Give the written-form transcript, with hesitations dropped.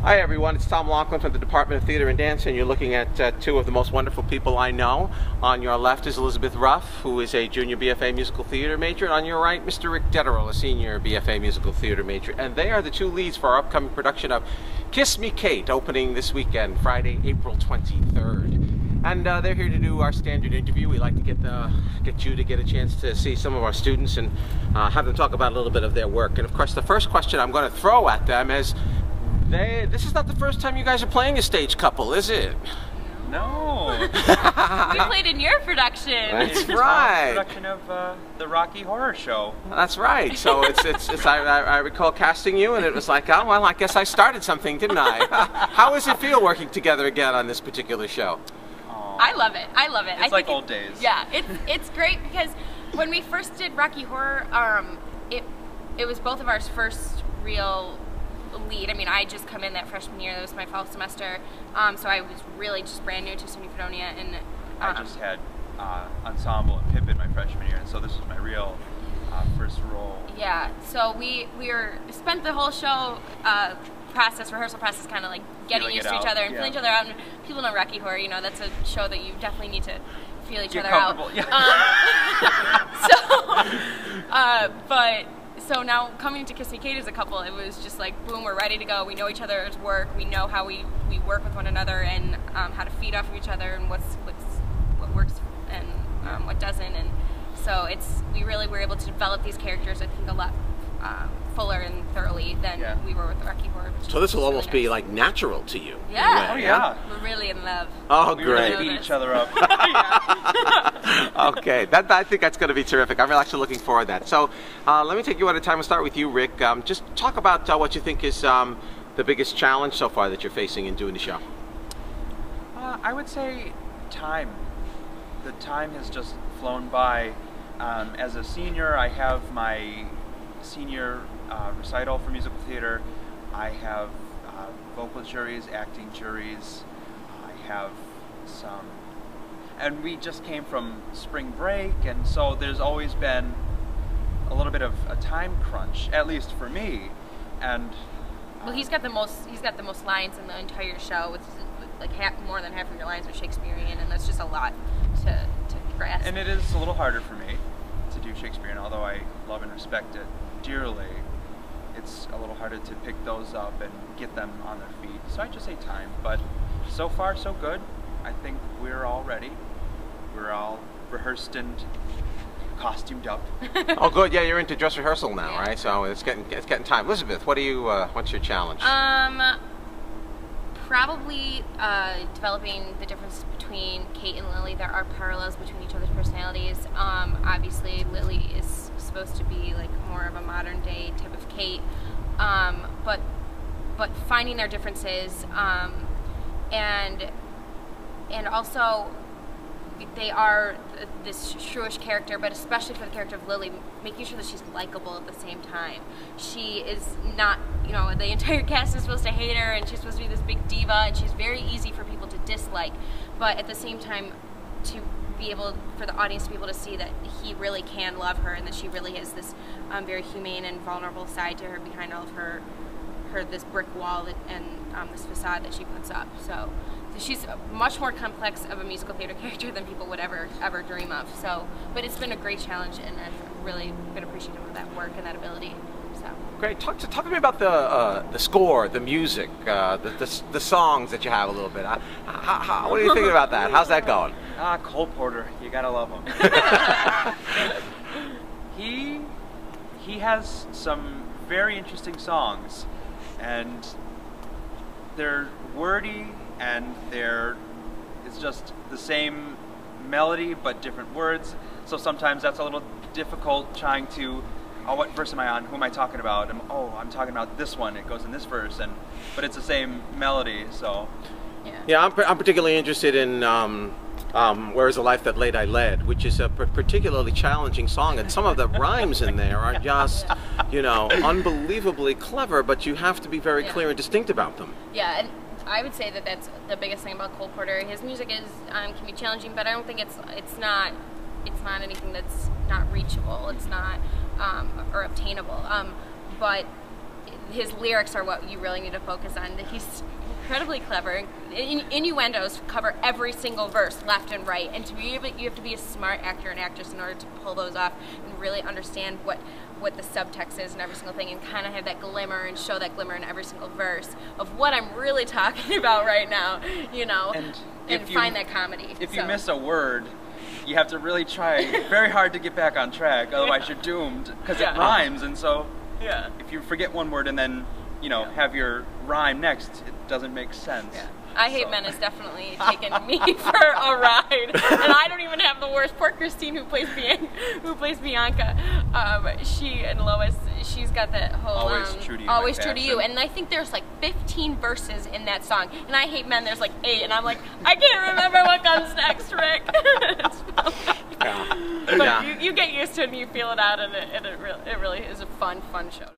Hi everyone, it's Tom Laughlin from the Department of Theater and Dance, and you're looking at two of the most wonderful people I know. On your left is Elizabeth Ruff, who is a junior BFA musical theater major, and on your right, Mr. Rick Detterall, a senior BFA musical theater major. And they are the two leads for our upcoming production of Kiss Me Kate, opening this weekend, Friday, April 23rd. And they're here to do our standard interview. We like to get you to get a chance to see some of our students and have them talk about a little bit of their work. And of course, the first question I'm going to throw at them is, this is not the first time you guys are playing a stage couple, is it? No. We played in your production. That's right. Production of the Rocky Horror Show. That's right. So I recall casting you, and it was like, oh well, I guess I started something, didn't I? How does it feel working together again on this particular show? I love it. I love it. It's like old days. Yeah, it's great because when we first did Rocky Horror, it was both of our first real lead. I mean, I just come in that freshman year. That was my fall semester, so I was really just brand new to SUNY Fredonia, and I just had ensemble and Pippin my freshman year, and so this was my real first role. Yeah, so we spent the whole show rehearsal process, kind of like getting used to each other and feeling each other out. And people know Rocky Horror, you know, that's a show that you definitely need to feel each other out. Yeah. So now coming to Kiss Me Kate as a couple, it was just like, boom, we're ready to go. We know each other's work. We know how we work with one another, and how to feed off of each other, and what works and what doesn't. And so we really were able to develop these characters, I think, a lot fuller and thoroughly than we were with Rocky Horror. So this will almost be like natural to you. Yeah. Oh yeah. We're really in love. Oh, We great. really beat each other up. Okay, I think that's going to be terrific. I'm actually looking forward to that. So let me take you at a time. We'll start with you, Rick. Just talk about what you think is the biggest challenge so far that you're facing in doing the show. I would say time. The time has just flown by. As a senior, I have my senior recital for musical theater. I have vocal juries, acting juries. I have some, and we just came from spring break, and so there's always been a little bit of a time crunch, at least for me. And well, he's got the most lines in the entire show. It's like more than half of your lines are Shakespearean, and that's just a lot to grasp. And it is a little harder for me to do Shakespearean, although I love and respect it dearly. It's a little harder to pick those up and get them on their feet. So I just say time, but so far so good. I think we're all ready. We're all rehearsed and costumed up. Oh, good. Yeah, you're into dress rehearsal now, right? So it's getting time. Elizabeth, what's your challenge? Probably developing the difference between Kate and Lily. There are parallels between each other's personalities. Obviously, Lily is supposed to be like more of a modern day type of Kate, but finding their differences, and also they are this shrewish character, but especially for the character of Lily, making sure that she's likable at the same time. She is not, you know, the entire cast is supposed to hate her, and she's supposed to be this big diva, and she's very easy for people to dislike, but at the same time, to be able, for the audience to be able to see that he really can love her, and that she really has this very humane and vulnerable side to her behind all of her this brick wall and this facade that she puts up. So she's much more complex of a musical theater character than people would ever dream of. So, but it's been a great challenge, and I've really been appreciative of that work and that ability. So great. Talk to me about the score, the music, the songs that you have a little bit. What do you think about that? How's that going? Cole Porter, you gotta love him. He has some very interesting songs, and they're wordy, and it's just the same melody but different words. So sometimes that's a little difficult trying to, what verse am I on? Who am I talking about? I'm talking about this one. It goes in this verse, but it's the same melody. So yeah, I'm particularly interested in Where Is the Life That Late I Led, which is a particularly challenging song, and some of the rhymes in there are just, you know, unbelievably clever, but you have to be very clear and distinct about them. Yeah, and I would say that that's the biggest thing about Cole Porter. His music is can be challenging, but I don't think it's not anything that's not reachable. It's not or obtainable. But his lyrics are what you really need to focus on. He's incredibly clever. Innuendos cover every single verse, left and right, and to be able, you have to be a smart actor and actress in order to pull those off and really understand what the subtext is and every single thing, and kind of have that glimmer and show that glimmer in every single verse of what I'm really talking about right now, you know, and find that comedy. If you miss a word, you have to really try very hard to get back on track, otherwise you're doomed, because it rhymes, and so if you forget one word and then, you know, have your rhyme next, it doesn't make sense. Yeah. I Hate Men has definitely taken me for a ride, and I don't even have the worst. Poor Christine, who plays Bianca, she and Lois, she's got that whole always true to you, and I think there's like 15 verses in that song. And I Hate Men, there's like 8, and I'm like, I can't remember what comes next, Rick. But you get used to it and you feel it out, and it really is a fun show.